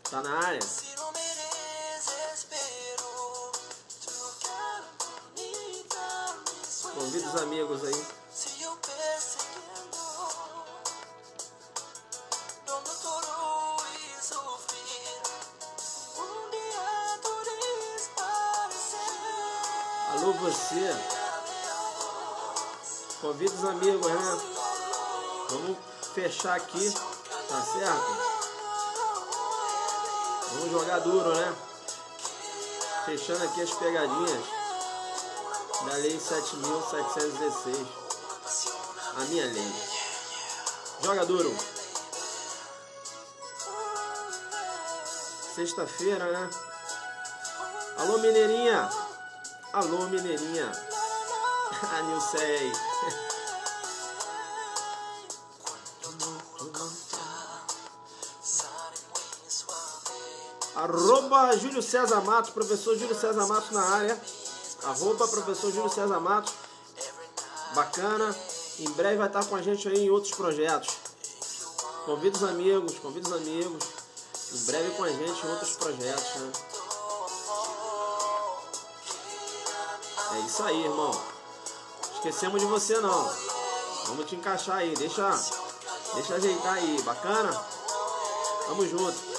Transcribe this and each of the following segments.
Tá na área. Convida os amigos aí. Alô, você. Convida os amigos, né? Vamos fechar aqui, tá certo? Vamos jogar duro, né? Fechando aqui as pegadinhas da Lei 7.716. A minha lei. Joga duro. Sexta-feira, né? Alô, Mineirinha. Alô, Mineirinha. A Nilcei. Arroba Júlio César Matos, professor Júlio César Matos na área. Arroba professor Júlio César Matos. Bacana. Em breve vai estar com a gente aí em outros projetos. Convida os amigos, convida os amigos. Em breve com a gente em outros projetos, né? É isso aí, irmão. Esquecemos de você não. Vamos te encaixar aí. Deixa ajeitar aí. Bacana? Tamo junto.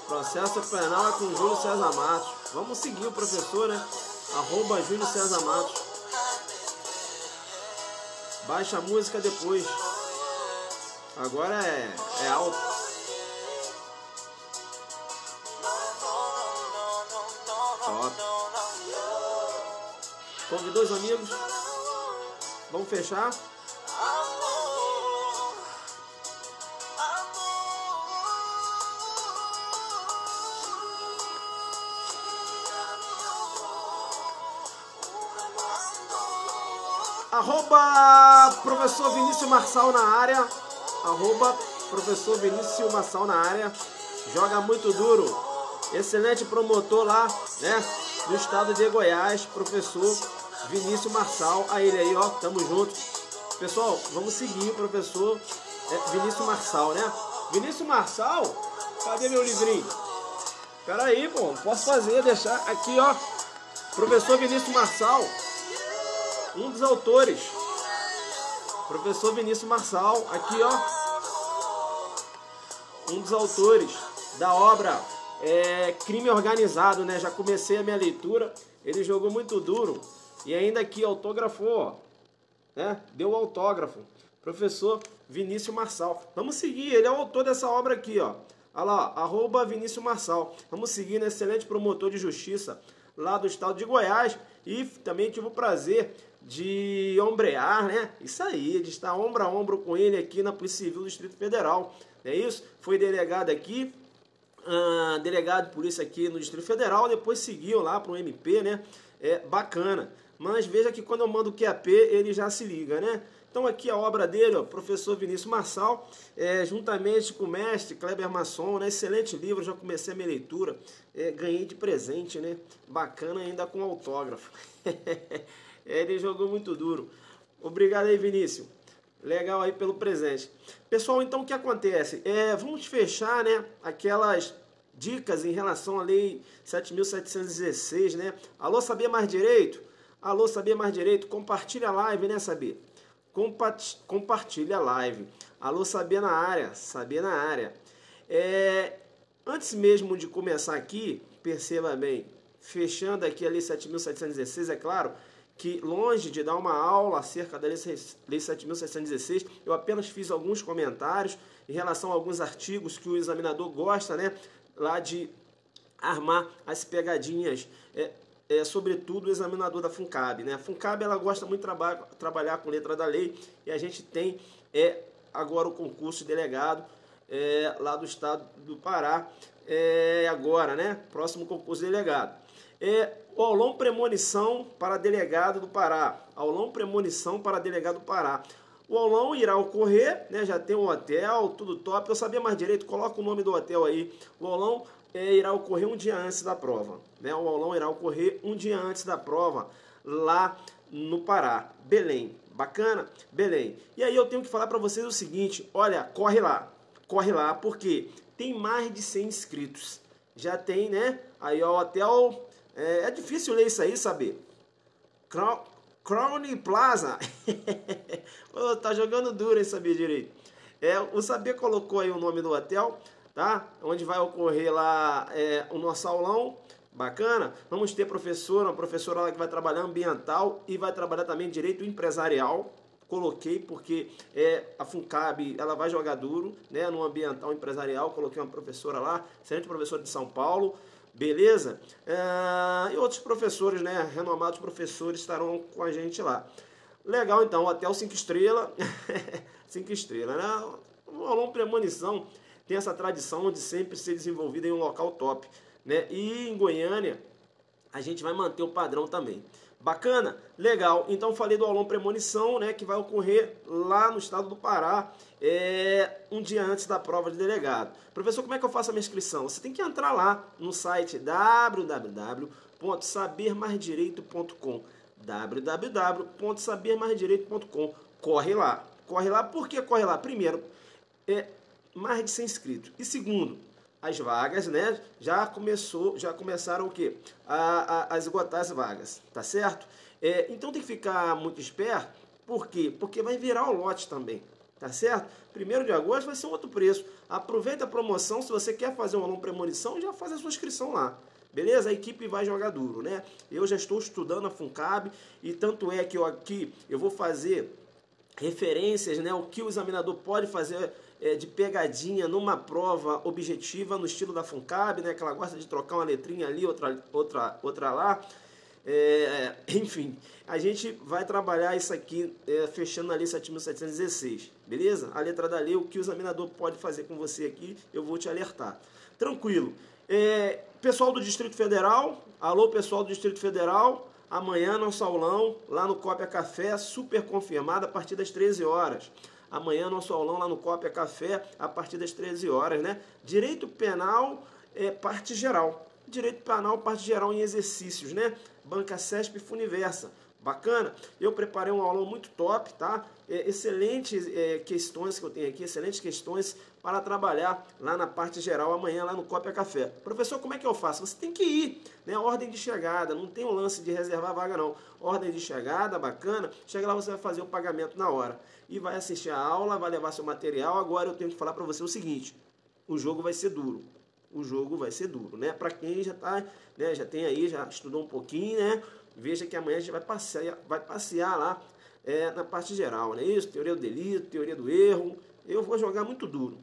Processo penal é com Júlio César Matos. Vamos seguir o professor, né? Arroba Júlio César Matos. Baixa a música depois. Agora é alto. Top. Convidou os amigos? Vamos fechar? Arroba professor Vinícius Marçal na área. Arroba professor Vinícius Marçal na área. Joga muito duro. Excelente promotor lá, né? Do estado de Goiás. Professor Vinícius Marçal. A ele aí, ó. Tamo junto. Pessoal, vamos seguir o professor Vinícius Marçal, né? Vinícius Marçal. Cadê meu livrinho? Pera aí, pô. Posso fazer, deixar aqui, ó. Professor Vinícius Marçal. Um dos autores, professor Vinícius Marçal, aqui ó, um dos autores da obra Crime Organizado, né? Já comecei a minha leitura, ele jogou muito duro e ainda aqui autografou, né? Deu autógrafo, professor Vinícius Marçal. Vamos seguir, ele é o autor dessa obra aqui, ó. Olha lá, arroba Vinícius Marçal. Vamos seguir, né? Excelente promotor de justiça lá do estado de Goiás e também tive o prazer de ombrear, né? Isso aí, de estar ombro a ombro com ele aqui na Polícia Civil do Distrito Federal. É isso? Foi delegado aqui, delegado de polícia aqui no Distrito Federal, depois seguiu lá para o MP, né? É bacana. Mas veja que quando eu mando o QAP, ele já se liga, né? Então aqui a obra dele, ó, professor Vinícius Marçal, juntamente com o mestre Kleber Masson, né? Excelente livro, já comecei a minha leitura, ganhei de presente, né? Bacana, ainda com autógrafo. Ele jogou muito duro. Obrigado aí, Vinícius. Legal aí pelo presente. Pessoal, então o que acontece? Vamos fechar, né, aquelas dicas em relação à Lei 7.716, né? Alô, Saber Mais Direito? Alô, Saber Mais Direito? Compartilha a live, né, Saber? Compartilha a live. Alô, Saber na área. Saber na área. Antes mesmo de começar aqui, perceba bem, fechando aqui a Lei 7.716, é claro, que longe de dar uma aula acerca da Lei 7.716, eu apenas fiz alguns comentários em relação a alguns artigos que o examinador gosta, né, lá de armar as pegadinhas, sobretudo o examinador da FUNCAB, né? A FUNCAB ela gosta muito de trabalhar com letra da lei e a gente tem agora o concurso de delegado lá do estado do Pará, agora, né? Próximo concurso de delegado. O aulão premonição para delegado do Pará. Aulão premonição para delegado do Pará. O aulão irá ocorrer, né? Já tem um hotel, tudo top. Eu sabia mais direito, coloca o nome do hotel aí. O aulão irá ocorrer um dia antes da prova, né? O aulão irá ocorrer um dia antes da prova lá no Pará, Belém. Bacana? Belém. E aí eu tenho que falar para vocês o seguinte, olha, corre lá, porque tem mais de 100 inscritos. Já tem, né? Aí ó, o hotel, é difícil ler isso aí, saber. Crown Plaza. Oh, tá jogando duro, hein, Saber direito. O Saber colocou aí o nome do hotel, tá? Onde vai ocorrer lá o nosso aulão. Bacana. Vamos ter uma professora lá que vai trabalhar ambiental e vai trabalhar também direito empresarial. Coloquei porque a FUNCAB ela vai jogar duro, né, no ambiental empresarial. Coloquei uma professora lá, excelente professora de São Paulo. Beleza? E outros professores, né, renomados professores estarão com a gente lá. Legal, então, hotel 5 estrelas. 5 estrelas, né? O Aulão Premonição tem essa tradição de sempre ser desenvolvido em um local top, né? E em Goiânia a gente vai manter o padrão também. Bacana? Legal. Então falei do Aulão Premonição, né, que vai ocorrer lá no estado do Pará, um dia antes da prova de delegado. Professor, como é que eu faço a minha inscrição? Você tem que entrar lá no site www.sabermaisdireito.com www.sabermaisdireito.com. Corre lá. Por que corre lá? Primeiro, mais de 100 inscritos. E segundo, as vagas, né, já começaram o quê? A esgotar as vagas, tá certo? Então tem que ficar muito esperto. Por quê? Porque vai virar o lote também, tá certo? 1º de agosto vai ser um outro preço. Aproveita a promoção, se você quer fazer um aulão premonição, já faz a sua inscrição lá. Beleza? A equipe vai jogar duro, né? Eu já estou estudando a FUNCAB e tanto é que aqui eu vou fazer referências, né? O que o examinador pode fazer de pegadinha numa prova objetiva no estilo da FUNCAB, né? Que ela gosta de trocar uma letrinha ali, outra lá. Enfim, a gente vai trabalhar isso aqui fechando a lei 7.716, beleza? A letra da lei, o que o examinador pode fazer com você aqui, eu vou te alertar. Tranquilo. Pessoal do Distrito Federal, alô pessoal do Distrito Federal, amanhã nosso aulão lá no Cópia Café, super confirmado a partir das 13 horas. Amanhã nosso aulão lá no Cópia Café a partir das 13 horas, né? Direito penal, parte geral. Direito penal, parte geral em exercícios, né? Banca CESP e Funiversa. Bacana? Eu preparei um aulão muito top, tá? Excelentes questões que eu tenho aqui, excelentes questões para trabalhar lá na parte geral amanhã lá no Cópia Café. Professor, como é que eu faço? Você tem que ir, né? Ordem de chegada, não tem um lance de reservar vaga não. Ordem de chegada, bacana. Chega lá, você vai fazer o pagamento na hora. E vai assistir a aula, vai levar seu material. Agora eu tenho que falar para você o seguinte, o jogo vai ser duro. O jogo vai ser duro, né? Para quem já tá, né, já tem aí, já estudou um pouquinho, né? Veja que amanhã a gente vai passear lá na parte geral, né? Isso, teoria do delito, teoria do erro. Eu vou jogar muito duro,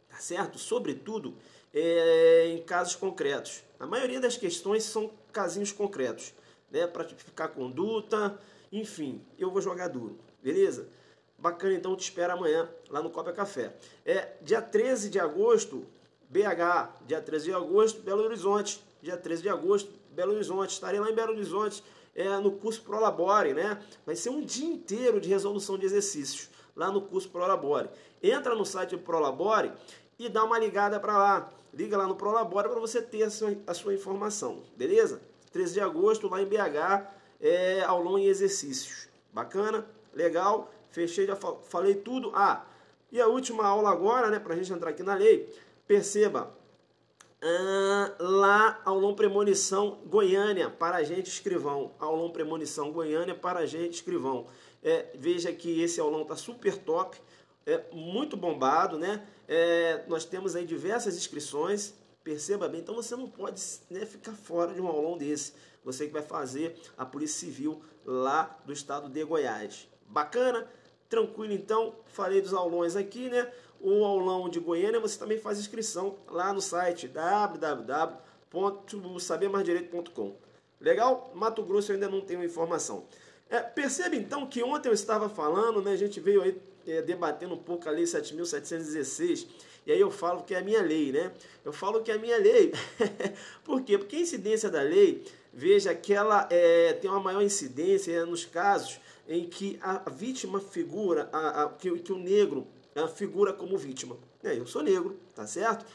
tá certo? Sobretudo em casos concretos. A maioria das questões são casinhos concretos, né? Para tipificar conduta, enfim, eu vou jogar duro, beleza? Bacana, então eu te espero amanhã lá no Cópia Café. Dia 13 de agosto, BH, dia 13 de agosto, Belo Horizonte, dia 13 de agosto, Belo Horizonte, estarei lá em Belo Horizonte no curso Prolabore, né? Vai ser um dia inteiro de resolução de exercícios lá no curso Prolabore. Entra no site do Prolabore e dá uma ligada para lá. Liga lá no Prolabore para você ter a sua informação, beleza? 13 de agosto, lá em BH, aulão em exercícios. Bacana? Legal? Fechei, já falei tudo. E a última aula agora, né, para a gente entrar aqui na lei, perceba, lá aulão premonição Goiânia para agente escrivão, aulão premonição Goiânia para agente escrivão. Veja que esse aulão está super top, muito bombado, né? Nós temos aí diversas inscrições, perceba bem, então você não pode, né, ficar fora de um aulão desse, você que vai fazer a Polícia Civil lá do estado de Goiás. Bacana? Tranquilo, então, falei dos aulões aqui, né? O aulão de Goiânia, você também faz inscrição lá no site www.sabermaisdireito.com. Legal? Mato Grosso eu ainda não tenho informação. Percebe então que ontem eu estava falando, né? A gente veio aí debatendo um pouco a lei 7.716, e aí eu falo que é a minha lei, né? Eu falo que é a minha lei. Por quê? Porque a incidência da lei, veja que ela tem uma maior incidência nos casos em que a vítima figura, que o negro figura como vítima. Eu sou negro, tá certo?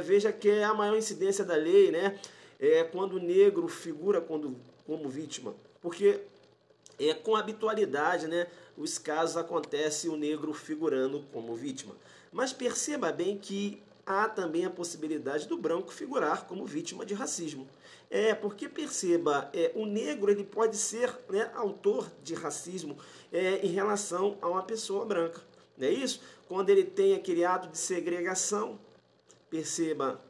Veja que é a maior incidência da lei, né? Quando o negro figura como vítima. Porque com habitualidade, né, os casos acontecem o negro figurando como vítima. Mas perceba bem que há também a possibilidade do branco figurar como vítima de racismo. Porque perceba, o negro ele pode ser, né, autor de racismo em relação a uma pessoa branca. Não é isso? Quando ele tem aquele ato de segregação, perceba,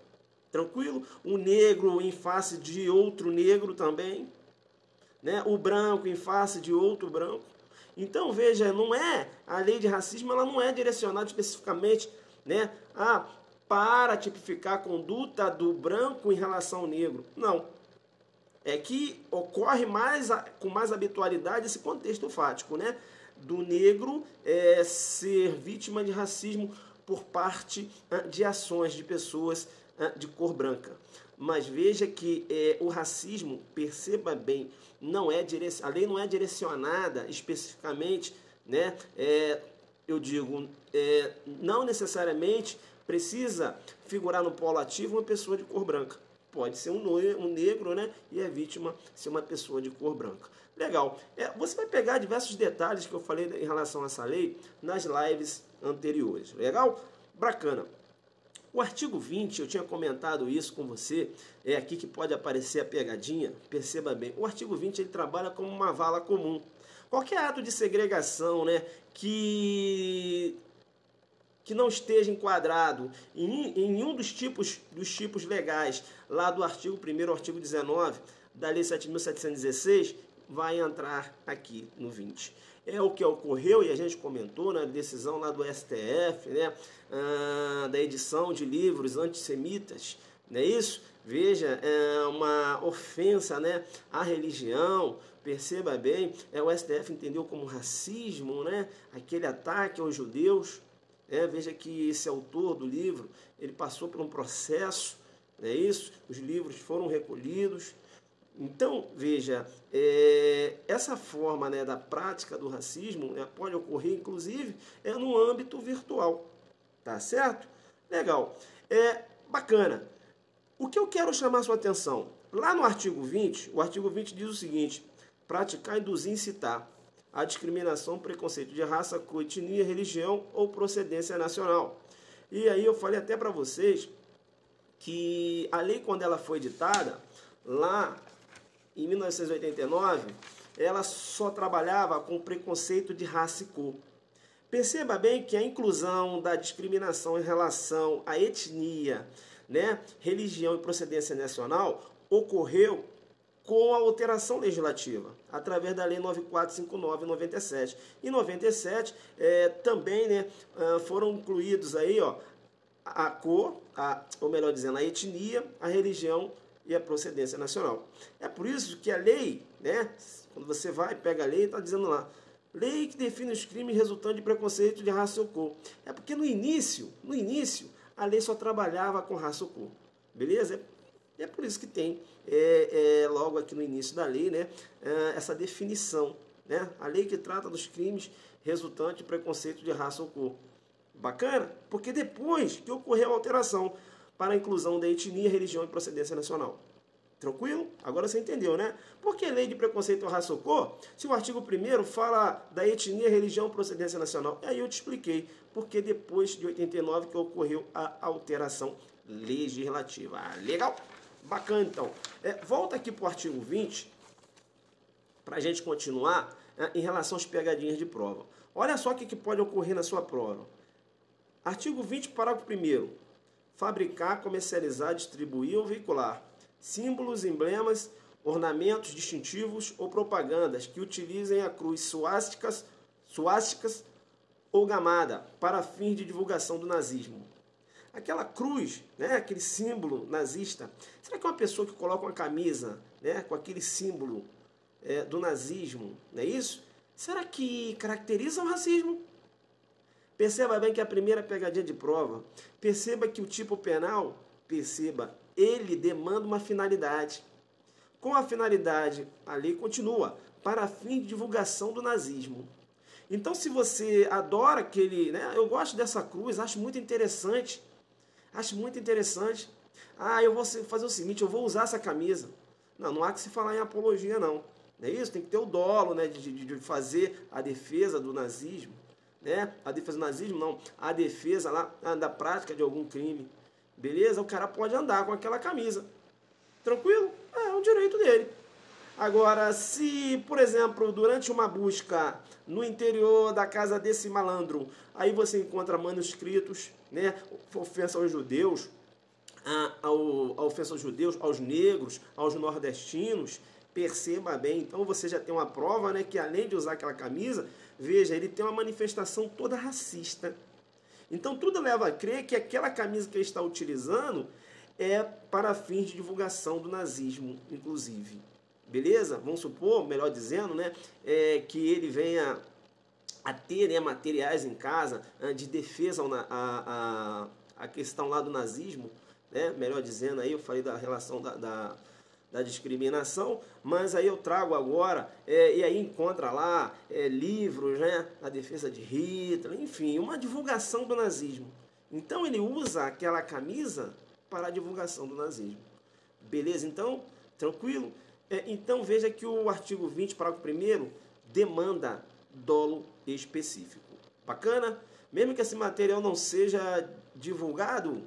tranquilo? O negro em face de outro negro também, né? O branco em face de outro branco. Então, veja, não é a lei de racismo, ela não é direcionada especificamente, né, para tipificar a conduta do branco em relação ao negro. Não. É que ocorre com mais habitualidade esse contexto fático, né, do negro ser vítima de racismo por parte de ações de pessoas de cor branca. Mas veja que o racismo, perceba bem, a lei não é direcionada especificamente, né? Eu digo, não necessariamente precisa figurar no polo ativo uma pessoa de cor branca. Pode ser um negro, né? E a vítima ser uma pessoa de cor branca. Legal. Você vai pegar diversos detalhes que eu falei em relação a essa lei nas lives anteriores. Legal? Bacana. O artigo 20, eu tinha comentado isso com você, é aqui que pode aparecer a pegadinha, perceba bem. O artigo 20 ele trabalha como uma vala comum. Qualquer ato de segregação, né, que não esteja enquadrado em um dos tipos legais lá do artigo 1º, artigo 19 da Lei 7.716, vai entrar aqui no 20. É o que ocorreu e a gente comentou na decisão lá do STF, né, da edição de livros antissemitas, não é isso? Veja, é uma ofensa, né, à religião, perceba bem, o STF entendeu como racismo, né, aquele ataque aos judeus. Veja que esse autor do livro, ele passou por um processo, não é isso? Os livros foram recolhidos. Então, veja, essa forma, né, da prática do racismo pode ocorrer, inclusive, no âmbito virtual. Tá certo? Legal. Bacana. O que eu quero chamar a sua atenção? Lá no artigo 20, o artigo 20 diz o seguinte: praticar, induzir, incitar a discriminação, preconceito de raça, cor, etnia, religião ou procedência nacional. E aí eu falei até para vocês que a lei, quando ela foi editada, lá em 1989, ela só trabalhava com preconceito de raça e cor. Perceba bem que a inclusão da discriminação em relação à etnia, né, religião e procedência nacional ocorreu com a alteração legislativa, através da Lei 9459 de 97. Em 97, também, né, foram incluídos aí, a cor, ou melhor dizendo, a etnia, a religião e a procedência nacional. É por isso que a lei, né, quando você vai, pega a lei, está dizendo lá, lei que define os crimes resultantes de preconceito de raça ou cor. É porque no início, a lei só trabalhava com raça ou cor. Beleza? É por isso que tem, logo aqui no início da lei, né, essa definição. Né? A lei que trata dos crimes resultantes de preconceito de raça ou cor. Bacana? Porque depois que ocorreu a alteração para a inclusão da etnia, religião e procedência nacional. Tranquilo? Agora você entendeu, né? Por que lei de preconceito à raça ou cor? Se o artigo 1º fala da etnia, religião e procedência nacional. Aí eu te expliquei porque depois de 89 que ocorreu a alteração legislativa. Legal? Bacana, então. Volta aqui para o artigo 20 para a gente continuar em relação às pegadinhas de prova. Olha só o que pode ocorrer na sua prova. Artigo 20, parágrafo 1º. Fabricar, comercializar, distribuir ou veicular símbolos, emblemas, ornamentos distintivos ou propagandas que utilizem a cruz suásticas ou gamada para fins de divulgação do nazismo. Aquela cruz, né, aquele símbolo nazista, será que uma pessoa que coloca uma camisa, né, com aquele símbolo do nazismo, não é isso? Será que caracteriza o racismo? Perceba bem que a primeira pegadinha de prova, perceba que o tipo penal, ele demanda uma finalidade. Com a finalidade, a lei continua, para fim de divulgação do nazismo. Então, se você adora aquele, né, eu gosto dessa cruz, acho muito interessante. Eu vou fazer o seguinte, eu vou usar essa camisa. Não há que se falar em apologia, não. Não é isso? Tem que ter o dolo, né, de fazer a defesa do nazismo, né? A defesa do nazismo, não, a defesa lá da prática de algum crime. Beleza? O cara pode andar com aquela camisa. Tranquilo? É um direito dele. Agora, se, por exemplo, durante uma busca no interior da casa desse malandro, aí você encontra manuscritos, né, ofensa aos judeus, a ofensa aos judeus, aos negros, aos nordestinos, perceba bem, então você já tem uma prova, né, que além de usar aquela camisa, veja, ele tem uma manifestação toda racista. Então tudo leva a crer que aquela camisa que ele está utilizando é para fins de divulgação do nazismo, inclusive. Beleza? Vamos supor, melhor dizendo, né, que ele venha a ter, né, materiais em casa de defesa a questão lá do nazismo, né, melhor dizendo, aí eu falei da relação da discriminação, mas aí eu trago agora, e aí encontra lá livros, né, a defesa de Hitler, enfim, uma divulgação do nazismo. Então ele usa aquela camisa para a divulgação do nazismo. Beleza? Então, tranquilo? Então veja que o artigo 20, parágrafo 1º, demanda dolo específico. Bacana? Mesmo que esse material não seja divulgado,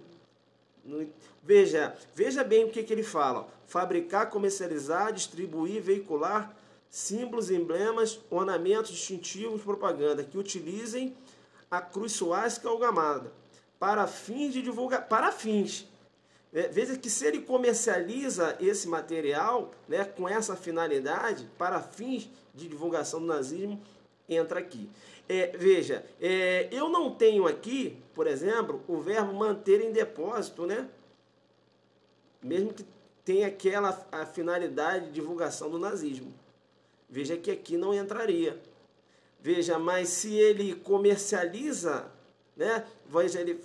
veja bem o que ele fala. Fabricar, comercializar, distribuir, veicular símbolos, emblemas, ornamentos distintivos, propaganda que utilizem a cruz suástica ou gamada para fins de divulgação, para fins. Veja que se ele comercializa esse material, né, com essa finalidade, para fins de divulgação do nazismo, entra aqui. Veja, eu não tenho aqui, por exemplo, o verbo manter em depósito, né? Mesmo que tenha a finalidade de divulgação do nazismo. Veja que aqui não entraria. Veja, mas se ele comercializa, né? Veja, ele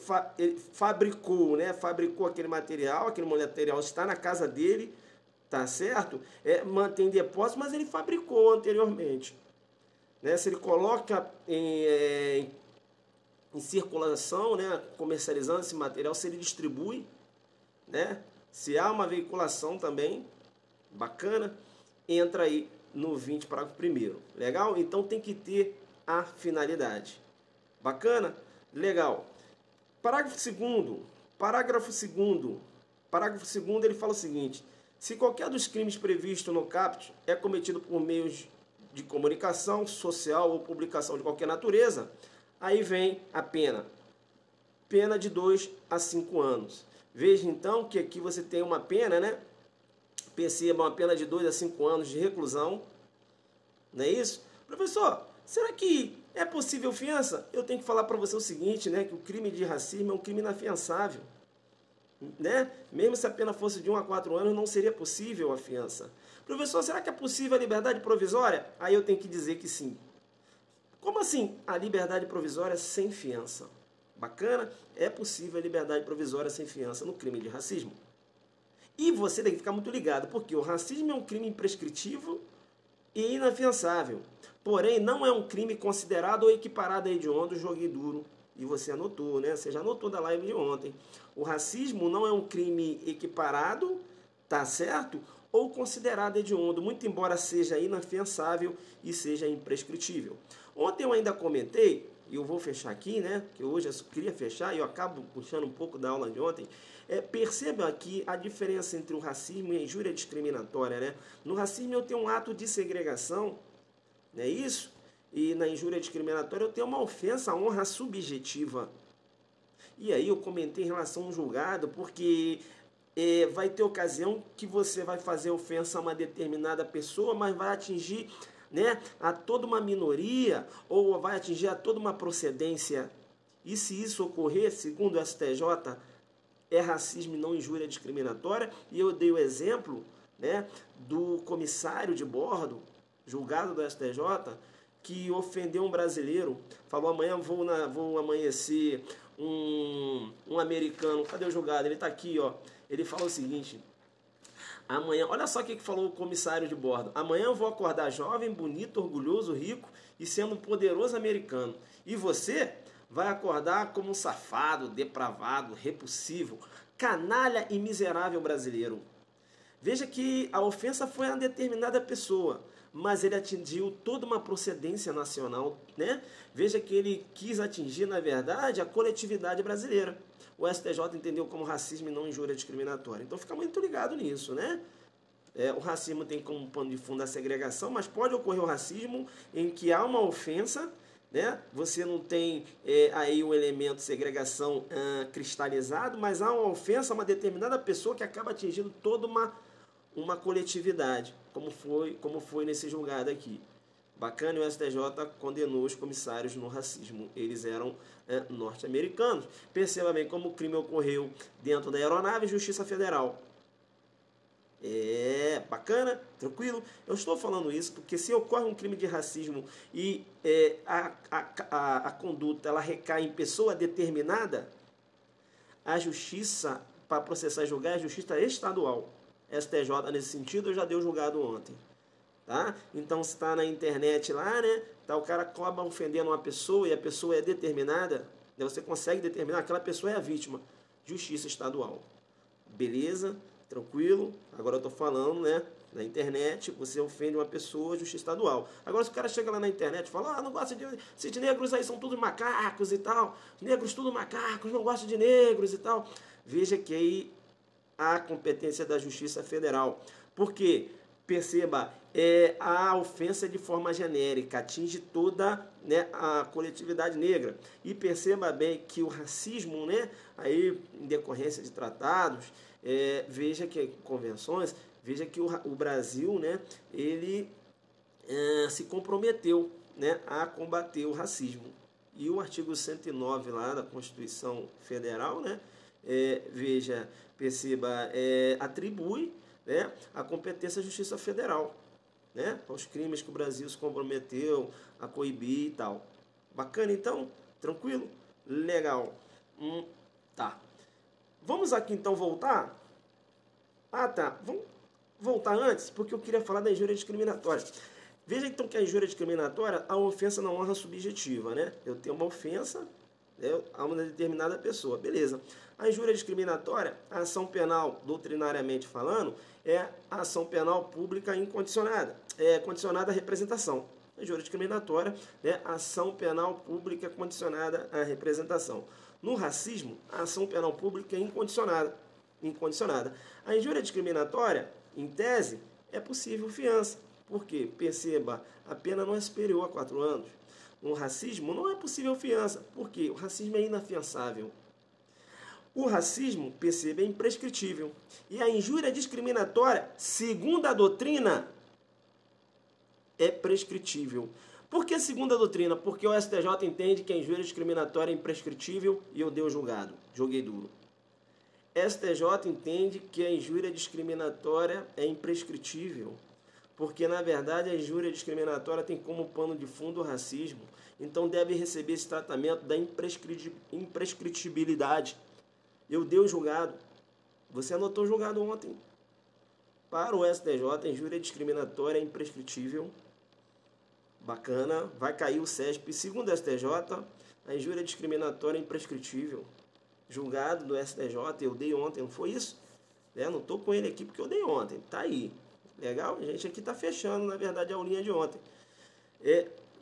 fabricou, né? Fabricou aquele material está na casa dele, tá certo? Mantém depósito, mas ele fabricou anteriormente. Né? Se ele coloca em circulação, né? Comercializando esse material, se ele distribui, né? Se há uma veiculação também, bacana, entra aí no 20, parágrafo 1º. Legal? Então tem que ter a finalidade. Bacana? Legal. Parágrafo 2º. Parágrafo 2º, ele fala o seguinte: se qualquer dos crimes previstos no caput é cometido por meios de comunicação social ou publicação de qualquer natureza, aí vem a pena. Pena de 2 a 5 anos. Veja então que aqui você tem uma pena, né? Perceba, uma pena de 2 a 5 anos de reclusão. Não é isso? Professor, será que é possível fiança? Eu tenho que falar para você o seguinte, né? Que o crime de racismo é um crime inafiançável. Né? Mesmo se a pena fosse de 1 a 4 anos, não seria possível a fiança. Professor, será que é possível a liberdade provisória? Aí eu tenho que dizer que sim. Como assim a liberdade provisória sem fiança? Bacana? É possível a liberdade provisória sem fiança no crime de racismo. E você tem que ficar muito ligado, porque o racismo é um crime imprescritível e inafiançável. Porém, não é um crime considerado ou equiparado a hediondo, joguei duro. E você anotou, né? Você já anotou da live de ontem. O racismo não é um crime equiparado, tá certo? Ou considerado hediondo, muito embora seja inafiançável e seja imprescritível. Ontem eu ainda comentei, e eu vou fechar aqui, né? Que hoje eu queria fechar e eu acabo puxando um pouco da aula de ontem. Percebam aqui a diferença entre o racismo e a injúria discriminatória, né? No racismo eu tenho um ato de segregação, não é isso? E na injúria discriminatória eu tenho uma ofensa à honra subjetiva. E aí eu comentei em relação ao julgado, porque vai ter ocasião que você vai fazer ofensa a uma determinada pessoa, mas vai atingir, né, a toda uma minoria, ou vai atingir a toda uma procedência. E se isso ocorrer, segundo o STJ, é racismo e não injúria discriminatória. E eu dei o exemplo, né, do comissário de bordo, julgado do STJ, que ofendeu um brasileiro, falou: amanhã vou amanhecer um americano. Cadê o julgado? Ele está aqui, ó. Ele fala o seguinte: amanhã, olha só o que falou o comissário de bordo: amanhã eu vou acordar jovem, bonito, orgulhoso, rico e sendo um poderoso americano. E você vai acordar como um safado, depravado, repulsivo, canalha e miserável brasileiro. Veja que a ofensa foi a uma determinada pessoa, mas ele atingiu toda uma procedência nacional, né? Veja que ele quis atingir, na verdade, a coletividade brasileira. O STJ entendeu como racismo e não injúria discriminatória. Então fica muito ligado nisso, né? O racismo tem como pano de fundo a segregação, mas pode ocorrer o racismo em que há uma ofensa, né? Você não tem aí o elemento segregação cristalizado, mas há uma ofensa a uma determinada pessoa que acaba atingindo toda uma coletividade, como foi nesse julgado aqui. Bacana, e o STJ condenou os comissários no racismo. Eles eram norte-americanos. Perceba bem como o crime ocorreu dentro da aeronave e Justiça Federal. Bacana, tranquilo. Eu estou falando isso porque se ocorre um crime de racismo e a conduta ela recai em pessoa determinada, a justiça, para processar e julgar, é a justiça estadual. STJ, nesse sentido, já deu julgado ontem. Tá? Então, se está na internet lá, né? Tá, o cara acaba ofendendo uma pessoa e a pessoa é determinada, né, você consegue determinar, aquela pessoa é a vítima. Justiça estadual. Beleza? Tranquilo? Agora eu estou falando, né? Na internet, você ofende uma pessoa, justiça estadual. Agora, se o cara chega lá na internet e fala, não gosta de... Esses negros aí são todos macacos e tal. Negros tudo macacos, não gosto de negros e tal. Veja que aí há competência da Justiça Federal. Por quê? Perceba, a ofensa de forma genérica, atinge toda, né, a coletividade negra. E perceba bem que o racismo, né, aí, em decorrência de tratados, veja que convenções, veja que o Brasil, né, ele se comprometeu, né, a combater o racismo. E o artigo 109 lá da Constituição Federal, né, veja, perceba, atribui, né, a competência à Justiça Federal, né, aos crimes que o Brasil se comprometeu a coibir e tal. Bacana, então? Tranquilo? Legal. Tá. Vamos aqui, então, voltar? Tá. Vamos voltar antes, porque eu queria falar da injúria discriminatória. Veja, então, que a injúria discriminatória, a ofensa não é honra subjetiva, né? Eu tenho uma ofensa a uma determinada pessoa. Beleza. A injúria discriminatória, a ação penal, doutrinariamente falando, é a ação penal pública incondicionada, condicionada à representação. A injúria discriminatória é a ação penal pública condicionada à representação. No racismo, a ação penal pública é incondicionada. A injúria discriminatória, em tese, é possível fiança. Por quê? Perceba, a pena não é superior a 4 anos. No racismo não é possível fiança. Por quê? O racismo é inafiançável. O racismo, perceba, é imprescritível. E a injúria discriminatória, segundo a doutrina, é prescritível. Por que segundo a doutrina? Porque o STJ entende que a injúria discriminatória é imprescritível e eu dei o julgado. Joguei duro. STJ entende que a injúria discriminatória é imprescritível. Porque, na verdade, a injúria discriminatória tem como pano de fundo o racismo. Então, deve receber esse tratamento da imprescritibilidade. Eu dei o julgado. Você anotou o julgado ontem. Para o STJ, a injúria discriminatória é imprescritível. Bacana. Vai cair o SESP. Segundo o STJ, a injúria discriminatória é imprescritível. Julgado do STJ, eu dei ontem, não foi isso? Não estou com ele aqui porque eu dei ontem. Tá aí. Legal? A gente aqui está fechando, na verdade, a aulinha de ontem.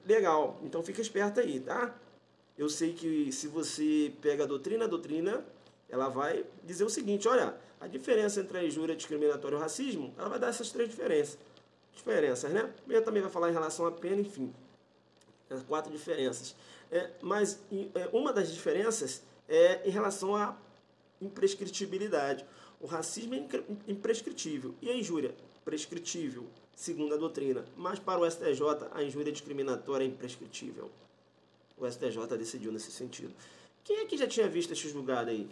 Legal. Então fica esperto aí, tá? Eu sei que se você pega a doutrina, ela vai dizer o seguinte, olha, a diferença entre a injúria discriminatória e o racismo, ela vai dar essas 3 diferenças, né? Primeiro também vai falar em relação à pena, enfim. As 4 diferenças. Mas uma das diferenças é em relação à imprescritibilidade. O racismo é imprescritível e a injúria prescritível, segundo a doutrina. Mas para o STJ, a injúria discriminatória é imprescritível. O STJ decidiu nesse sentido. Quem é que já tinha visto esse julgado aí?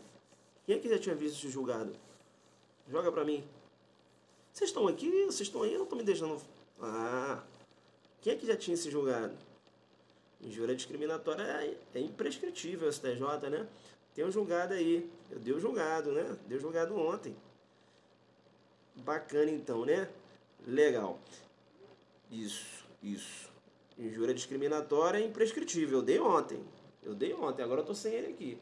Quem é que já tinha visto esse julgado? Joga para mim. Vocês estão aqui? Vocês estão aí? Eu não estou me deixando... Quem é que já tinha esse julgado? Injúria discriminatória é imprescritível, STJ, né? Tem um julgado aí. Eu dei o julgado, né? Dei o julgado ontem. Bacana, então, né? Legal. Isso. Injúria discriminatória é imprescritível. Eu dei ontem. Agora eu tô sem ele aqui.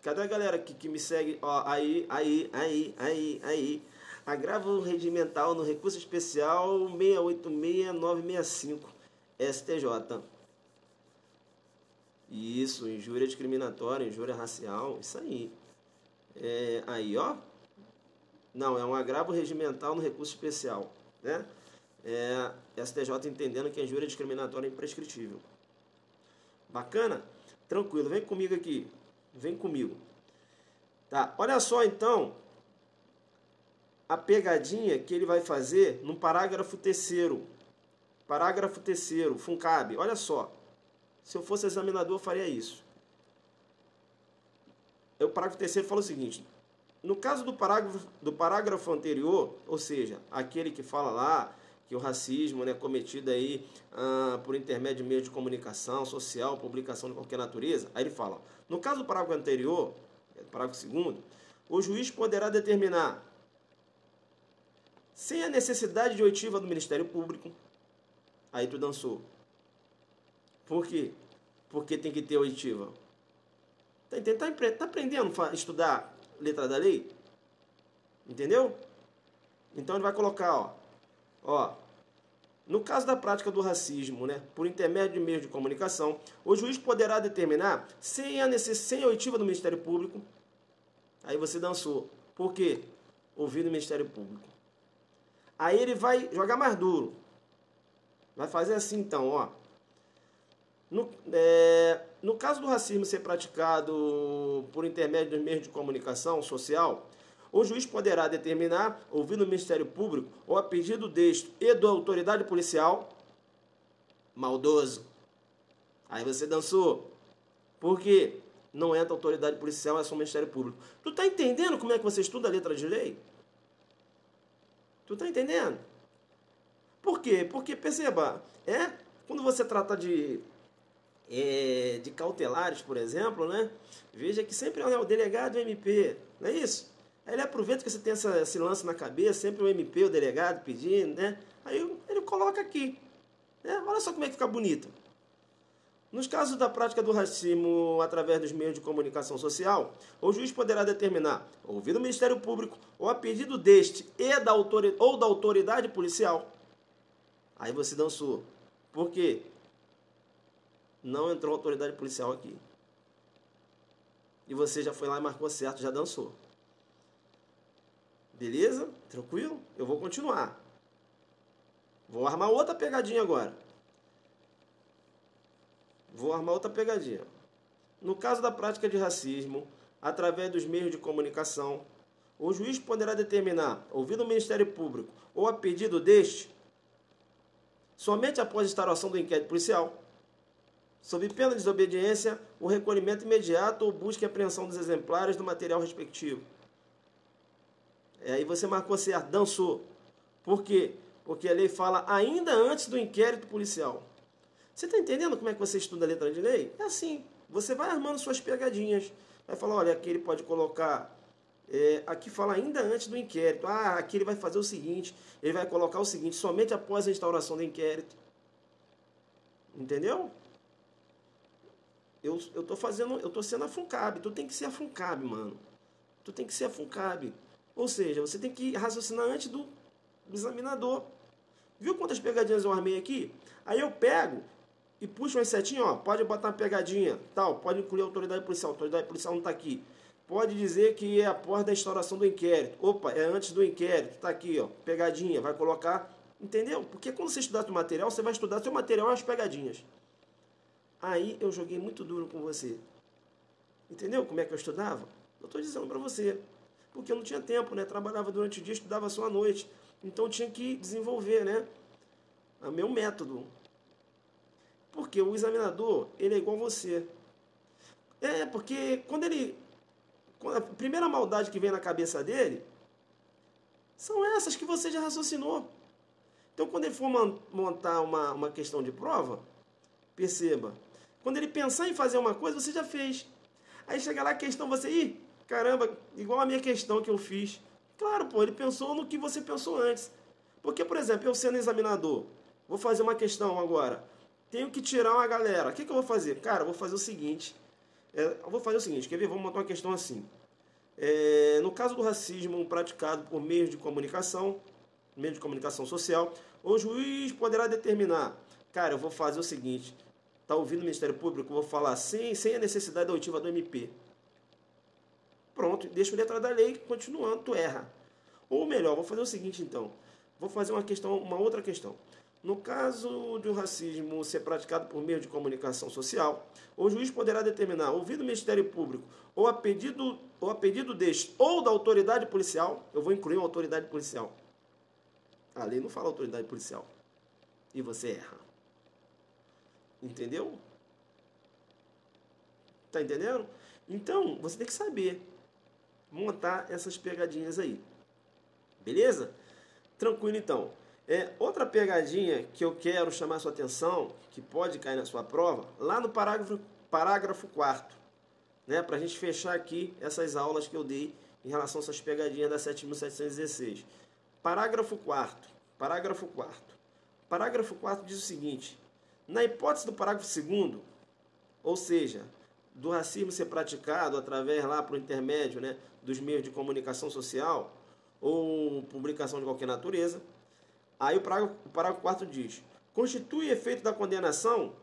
Cadê a galera que me segue? Aí. Agravo regimental no recurso especial 686-965, STJ. Isso, injúria discriminatória, injúria racial, isso aí. Aí, ó. Não, é um agravo regimental no recurso especial, né? STJ entendendo que a injúria discriminatória é imprescritível. Bacana? Tranquilo, vem comigo aqui. Vem comigo. Tá, olha só então a pegadinha que ele vai fazer no parágrafo terceiro. Parágrafo terceiro, FUNCAB. Olha só. Se eu fosse examinador, eu faria isso. O parágrafo terceiro fala o seguinte: no caso do parágrafo anterior, ou seja, aquele que fala lá que o racismo, né, cometido aí por intermédio de meios de comunicação social, publicação de qualquer natureza, aí ele fala, no caso do parágrafo anterior, parágrafo segundo, o juiz poderá determinar, sem a necessidade de oitiva do Ministério Público, aí tu dançou. Por quê? Porque tem que ter oitiva. Tá aprendendo a estudar letra da lei? Entendeu? Então ele vai colocar, ó, no caso da prática do racismo, né, por intermédio de meios de comunicação, o juiz poderá determinar sem a oitiva do Ministério Público. Aí você dançou. Por quê? Ouvir do Ministério Público. Aí ele vai jogar mais duro. Vai fazer assim então, ó. No caso do racismo ser praticado por intermédio dos meios de comunicação social, o juiz poderá determinar, ouvindo o Ministério Público, ou a pedido deste e da autoridade policial, maldoso. Aí você dançou. Por quê? Não entra autoridade policial, é só o Ministério Público. Tu tá entendendo como é que você estuda a letra de lei? Tu tá entendendo? Por quê? Porque, perceba, quando você trata de cautelares, por exemplo, né? Veja que sempre é o delegado e o MP, não é isso? Aí ele aproveita que você tem esse lance na cabeça, sempre o MP, o delegado pedindo, né? Aí ele coloca aqui, né? Olha só como é que fica bonito. Nos casos da prática do racismo através dos meios de comunicação social, o juiz poderá determinar, ouvido o Ministério Público, ou a pedido deste e da autoridade policial. Aí você dançou. Por quê? Não entrou autoridade policial aqui. E você já foi lá e marcou certo, já dançou. Beleza? Tranquilo? Eu vou continuar. Vou armar outra pegadinha agora. No caso da prática de racismo, através dos meios de comunicação, o juiz poderá determinar, ouvido o Ministério Público ou a pedido deste, somente após a instauração do inquérito policial, sob pena de desobediência, o recolhimento imediato ou busca e apreensão dos exemplares do material respectivo. Aí você marcou certo, dançou. Por quê? Porque a lei fala ainda antes do inquérito policial. Você está entendendo como é que você estuda a letra de lei? É assim, você vai armando suas pegadinhas. Vai falar, olha, aqui ele pode colocar... aqui fala ainda antes do inquérito. Aqui ele vai fazer o seguinte, ele vai colocar o seguinte, somente após a instauração do inquérito. Entendeu? Eu tô sendo a FUNCAB. Tu tem que ser a FUNCAB, mano. Tu tem que ser a FUNCAB. Ou seja, você tem que raciocinar antes do examinador. Viu quantas pegadinhas eu armei aqui? Aí eu pego e puxo uma setinha, ó. Pode botar uma pegadinha, tal. Pode incluir a autoridade policial. A autoridade policial não está aqui. Pode dizer que é após da instauração do inquérito. Opa, é antes do inquérito. Está aqui, ó. Pegadinha. Vai colocar. Entendeu? Porque quando você estudar seu material, você vai estudar seu material e as pegadinhas. Aí eu joguei muito duro com você. Entendeu como é que eu estudava? Eu estou dizendo para você. Porque eu não tinha tempo, né? Trabalhava durante o dia, estudava só à noite. Então eu tinha que desenvolver, né? O meu método. Porque o examinador, ele é igual a você. Porque a primeira maldade que vem na cabeça dele são essas que você já raciocinou. Então quando ele for montar uma questão de prova, perceba, quando ele pensar em fazer uma coisa, você já fez. Aí chega lá a questão, você, caramba, igual a minha questão que eu fiz. Claro, pô, ele pensou no que você pensou antes. Porque, por exemplo, eu sendo examinador, vou fazer uma questão agora. Tenho que tirar uma galera. O que eu vou fazer? Cara, eu vou fazer o seguinte. Quer ver? Vamos montar uma questão assim. No caso do racismo praticado por meios de comunicação social, o juiz poderá determinar, cara, eu vou fazer o seguinte, tá ouvindo o Ministério Público, eu vou falar sem a necessidade da oitiva do MP. Pronto, deixa a letra da lei, continuando, tu erra. Ou melhor, vou fazer o seguinte então, vou fazer uma outra questão. No caso de um racismo ser praticado por meio de comunicação social, o juiz poderá determinar, ouvido o Ministério Público, ou a pedido deste, ou da autoridade policial, eu vou incluir uma autoridade policial. A lei não fala autoridade policial. E você erra. Entendeu? Tá entendendo? Então, você tem que saber montar essas pegadinhas aí. Beleza? Tranquilo então. Outra pegadinha que eu quero chamar a sua atenção, que pode cair na sua prova, lá no parágrafo 4º, né, para a gente fechar aqui essas aulas que eu dei em relação a essas pegadinhas da 7.716. Parágrafo 4º. Parágrafo 4º diz o seguinte: na hipótese do parágrafo 2º, ou seja, do racismo ser praticado através lá por intermédio, né, dos meios de comunicação social ou publicação de qualquer natureza, aí o parágrafo 4º diz: constitui efeito da condenação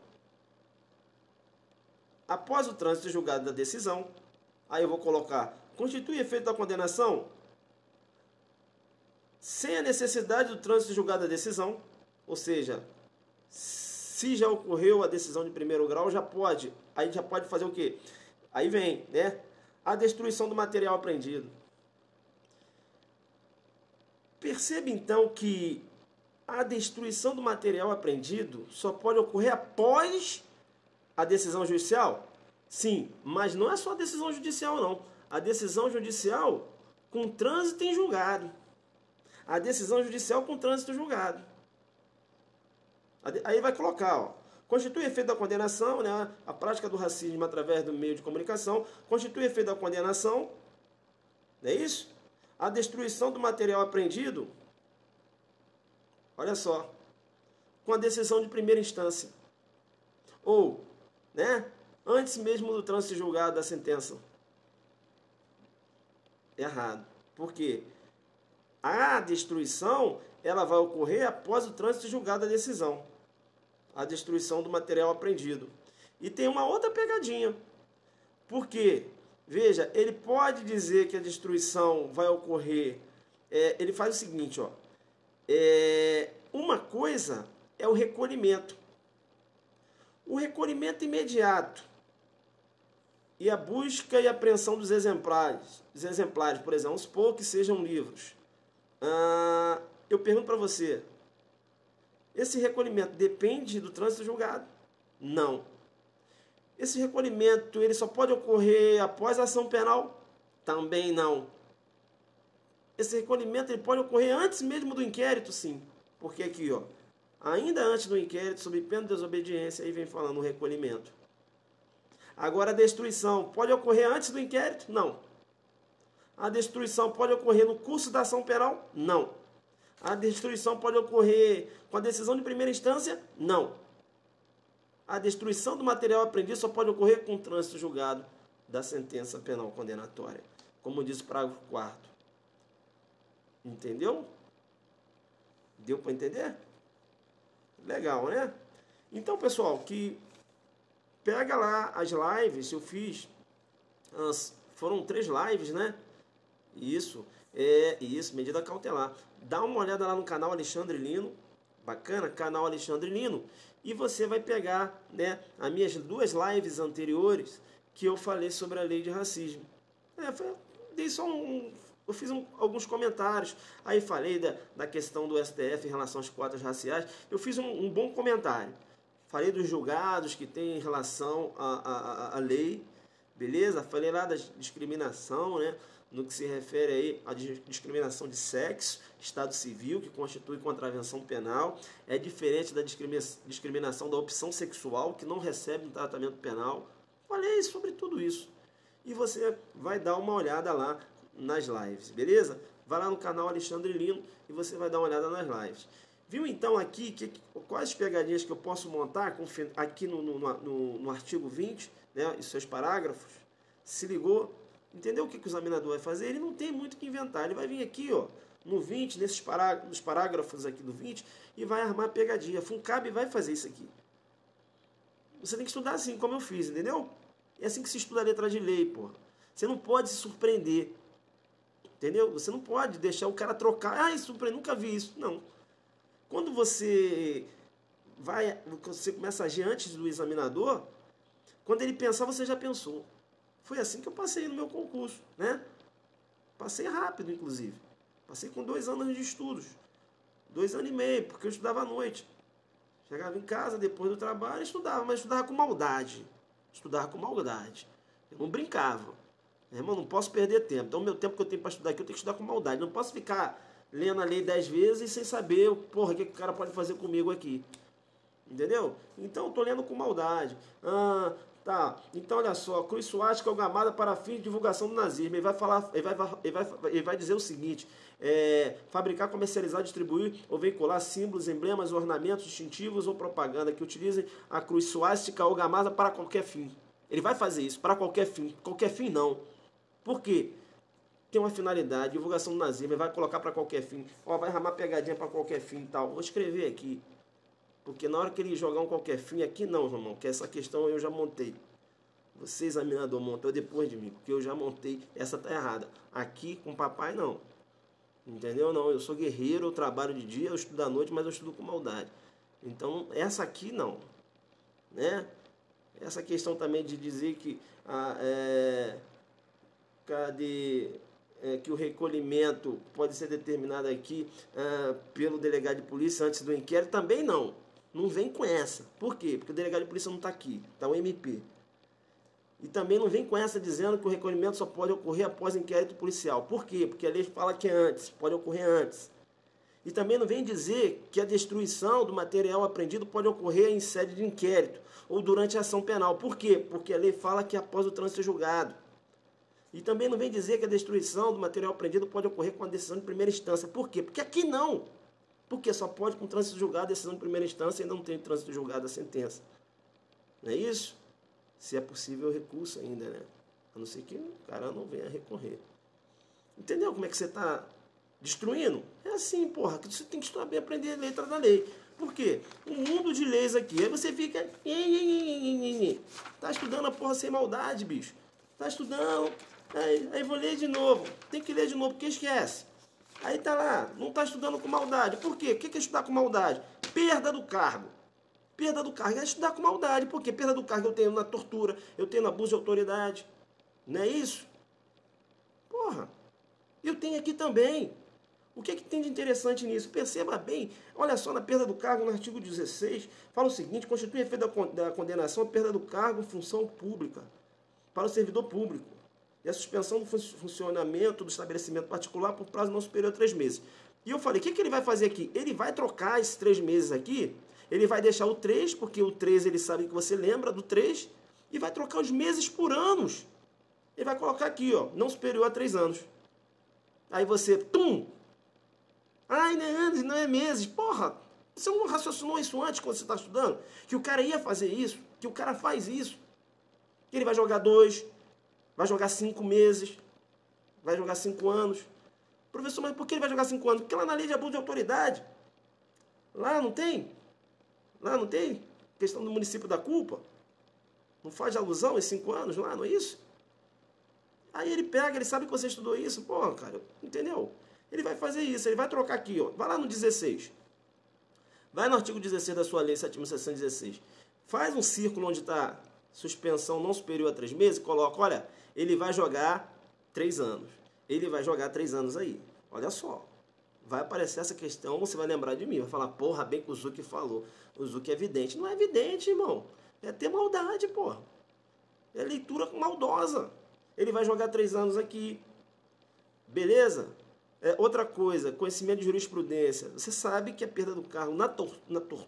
após o trânsito julgado da decisão. Aí eu vou colocar: constitui efeito da condenação sem a necessidade do trânsito julgado da decisão, ou seja, se já ocorreu a decisão de primeiro grau, aí já pode fazer o quê? Aí vem, né, a destruição do material apreendido. Perceba então que a destruição do material apreendido só pode ocorrer após a decisão judicial? Sim, mas não é só a decisão judicial não. A decisão judicial com trânsito em julgado. A decisão judicial com trânsito julgado. Aí vai colocar, ó, constitui efeito da condenação, né, a prática do racismo através do meio de comunicação, constitui efeito da condenação, não é isso? A destruição do material apreendido, olha só, com a decisão de primeira instância. Ou, né, antes mesmo do trânsito julgado da sentença. Errado. Por quê? A destruição, ela vai ocorrer após o trânsito julgado da decisão. A destruição do material apreendido. E tem uma outra pegadinha. Por quê? Veja, ele pode dizer que a destruição vai ocorrer. Ele faz o seguinte, ó. Uma coisa é o recolhimento. O recolhimento imediato e a busca e apreensão dos exemplares, por exemplo, vamos supor que sejam livros. Eu pergunto para você, esse recolhimento depende do trânsito julgado? Não. Esse recolhimento ele só pode ocorrer após a ação penal? Também não. Esse recolhimento ele pode ocorrer antes mesmo do inquérito? Sim. Porque aqui, ó, ainda antes do inquérito, sob pena de desobediência, aí vem falando o recolhimento. Agora a destruição pode ocorrer antes do inquérito? Não. A destruição pode ocorrer no curso da ação penal? Não. A destruição pode ocorrer com a decisão de primeira instância? Não. A destruição do material apreendido só pode ocorrer com o trânsito julgado da sentença penal condenatória. Como diz o parágrafo 4º. Entendeu? Deu para entender? Legal, né? Então, pessoal, que pega lá as lives, eu fiz, foram 3 lives, né? Isso, medida cautelar. Dá uma olhada lá no canal Alexandre Lino, bacana, canal Alexandre Lino, e você vai pegar, né, as minhas 2 lives anteriores que eu falei sobre a lei de racismo. Eu fiz alguns comentários, aí falei da questão do STF em relação às cotas raciais, eu fiz um bom comentário. Falei dos julgados que tem em relação à lei, beleza? Falei lá da discriminação, né? No que se refere aí à discriminação de sexo, estado civil, que constitui contravenção penal. É diferente da discriminação da opção sexual, que não recebe um tratamento penal. Falei sobre tudo isso. E você vai dar uma olhada lá nas lives, beleza? Vai lá no canal Alexandre Lino e você vai dar uma olhada nas lives. Viu então aqui quais pegadinhas que eu posso montar aqui no artigo 20, né, e seus parágrafos? Se ligou? Entendeu o que o examinador vai fazer? Ele não tem muito o que inventar. Ele vai vir aqui, ó, no 20, nos parágrafos aqui do 20, e vai armar a pegadinha. A FUNCAB vai fazer isso aqui. Você tem que estudar assim, como eu fiz, entendeu? É assim que se estuda a letra de lei, porra. Você não pode se surpreender. Entendeu? Você não pode deixar o cara trocar. Ah, isso surpreende, nunca vi isso. Não. Quando você começa a agir antes do examinador, quando ele pensar, você já pensou. Foi assim que eu passei no meu concurso, né? Passei rápido, inclusive. Passei com 2 anos de estudos. 2 anos e meio, porque eu estudava à noite. Chegava em casa, depois do trabalho, estudava, mas estudava com maldade. Estudava com maldade. Eu não brincava. Irmão, não posso perder tempo. Então, o meu tempo que eu tenho para estudar aqui, eu tenho que estudar com maldade. Não posso ficar lendo a lei 10 vezes sem saber, porra, o que o cara pode fazer comigo aqui. Entendeu? Então, eu tô lendo com maldade. Tá. Então, olha só. Cruz suástica ou gamada para fins de divulgação do nazismo. Ele vai dizer o seguinte. Fabricar, comercializar, distribuir ou veicular símbolos, emblemas, ornamentos distintivos ou propaganda que utilizem a cruz suástica ou gamada para qualquer fim. Ele vai fazer isso para qualquer fim. Qualquer fim, não. Por quê? Tem uma finalidade. Divulgação do nazismo. Ele vai colocar para qualquer fim. Ó, vai ramar pegadinha para qualquer fim e tal. Vou escrever aqui. Porque na hora que ele jogar um qualquer fim, aqui não, irmão, que essa questão eu já montei. Você, examinador, montou depois de mim, porque eu já montei, essa tá errada. Aqui com papai, não. Entendeu? Não, eu sou guerreiro, eu trabalho de dia, eu estudo à noite, mas eu estudo com maldade. Então, essa aqui não. Né? Essa questão também de dizer que, que o recolhimento pode ser determinado aqui pelo delegado de polícia antes do inquérito, também não. Não vem com essa. Por quê? Porque o delegado de polícia não está aqui. Está o MP. E também não vem com essa dizendo que o recolhimento só pode ocorrer após inquérito policial. Por quê? Porque a lei fala que é antes. Pode ocorrer antes. E também não vem dizer que a destruição do material apreendido pode ocorrer em sede de inquérito ou durante a ação penal. Por quê? Porque a lei fala que é após o trânsito julgado. E também não vem dizer que a destruição do material apreendido pode ocorrer com a decisão de primeira instância. Por quê? Porque aqui não. Porque só pode com trânsito julgado a decisão de primeira instância e ainda não tem trânsito julgado a sentença. Não é isso? Se é possível, recurso ainda, né? A não ser que o cara não venha recorrer. Entendeu como é que você está destruindo? É assim, porra, que você tem que estudar bem, aprender a letra da lei. Por quê? Um mundo de leis aqui. Aí você fica... Tá estudando a porra sem maldade, bicho. Tá estudando... Aí vou ler de novo. Tem que ler de novo, porque esquece. Aí tá lá, não tá estudando com maldade. Por quê? O que é estudar com maldade? Perda do cargo. Perda do cargo é estudar com maldade. Por quê? Perda do cargo eu tenho na tortura, eu tenho no abuso de autoridade. Não é isso? Porra. Eu tenho aqui também. O que tem de interessante nisso? Perceba bem. Olha só, na perda do cargo, no artigo 16, fala o seguinte: constitui efeito da condenação a perda do cargo em função pública para o servidor público e a suspensão do funcionamento do estabelecimento particular por prazo não superior a 3 meses. E eu falei, o que ele vai fazer aqui? Ele vai trocar esses 3 meses aqui, ele vai deixar o 3, porque o 3 ele sabe que você lembra do 3, e vai trocar os meses por anos. Ele vai colocar aqui, ó, não superior a 3 anos. Aí você, ai, não é anos, não é meses. Porra, você não raciocinou isso antes quando você está estudando? Que o cara ia fazer isso, que o cara faz isso. Que ele vai jogar 2, vai jogar 5 meses, vai jogar 5 anos. Professor, mas por que ele vai jogar 5 anos? Porque lá na lei de abuso de autoridade, lá não tem? Lá não tem? Questão do município da culpa? Não faz alusão esses 5 anos lá, não é isso? Aí ele pega, ele sabe que você estudou isso. Pô, cara, entendeu? Ele vai fazer isso, ele vai trocar aqui, ó. Vai lá no 16. Vai no artigo 16 da sua lei 7.616. Faz um círculo onde está suspensão não superior a 3 meses, coloca, olha, ele vai jogar 3 anos. Ele vai jogar 3 anos aí. Olha só. Vai aparecer essa questão, você vai lembrar de mim. Vai falar, porra, bem que o Zuc falou. O Zuc é evidente. Não é evidente, irmão. É ter maldade, porra. É leitura maldosa. Ele vai jogar 3 anos aqui. Beleza? Outra coisa, conhecimento de jurisprudência. Você sabe que a perda do cargo na tortura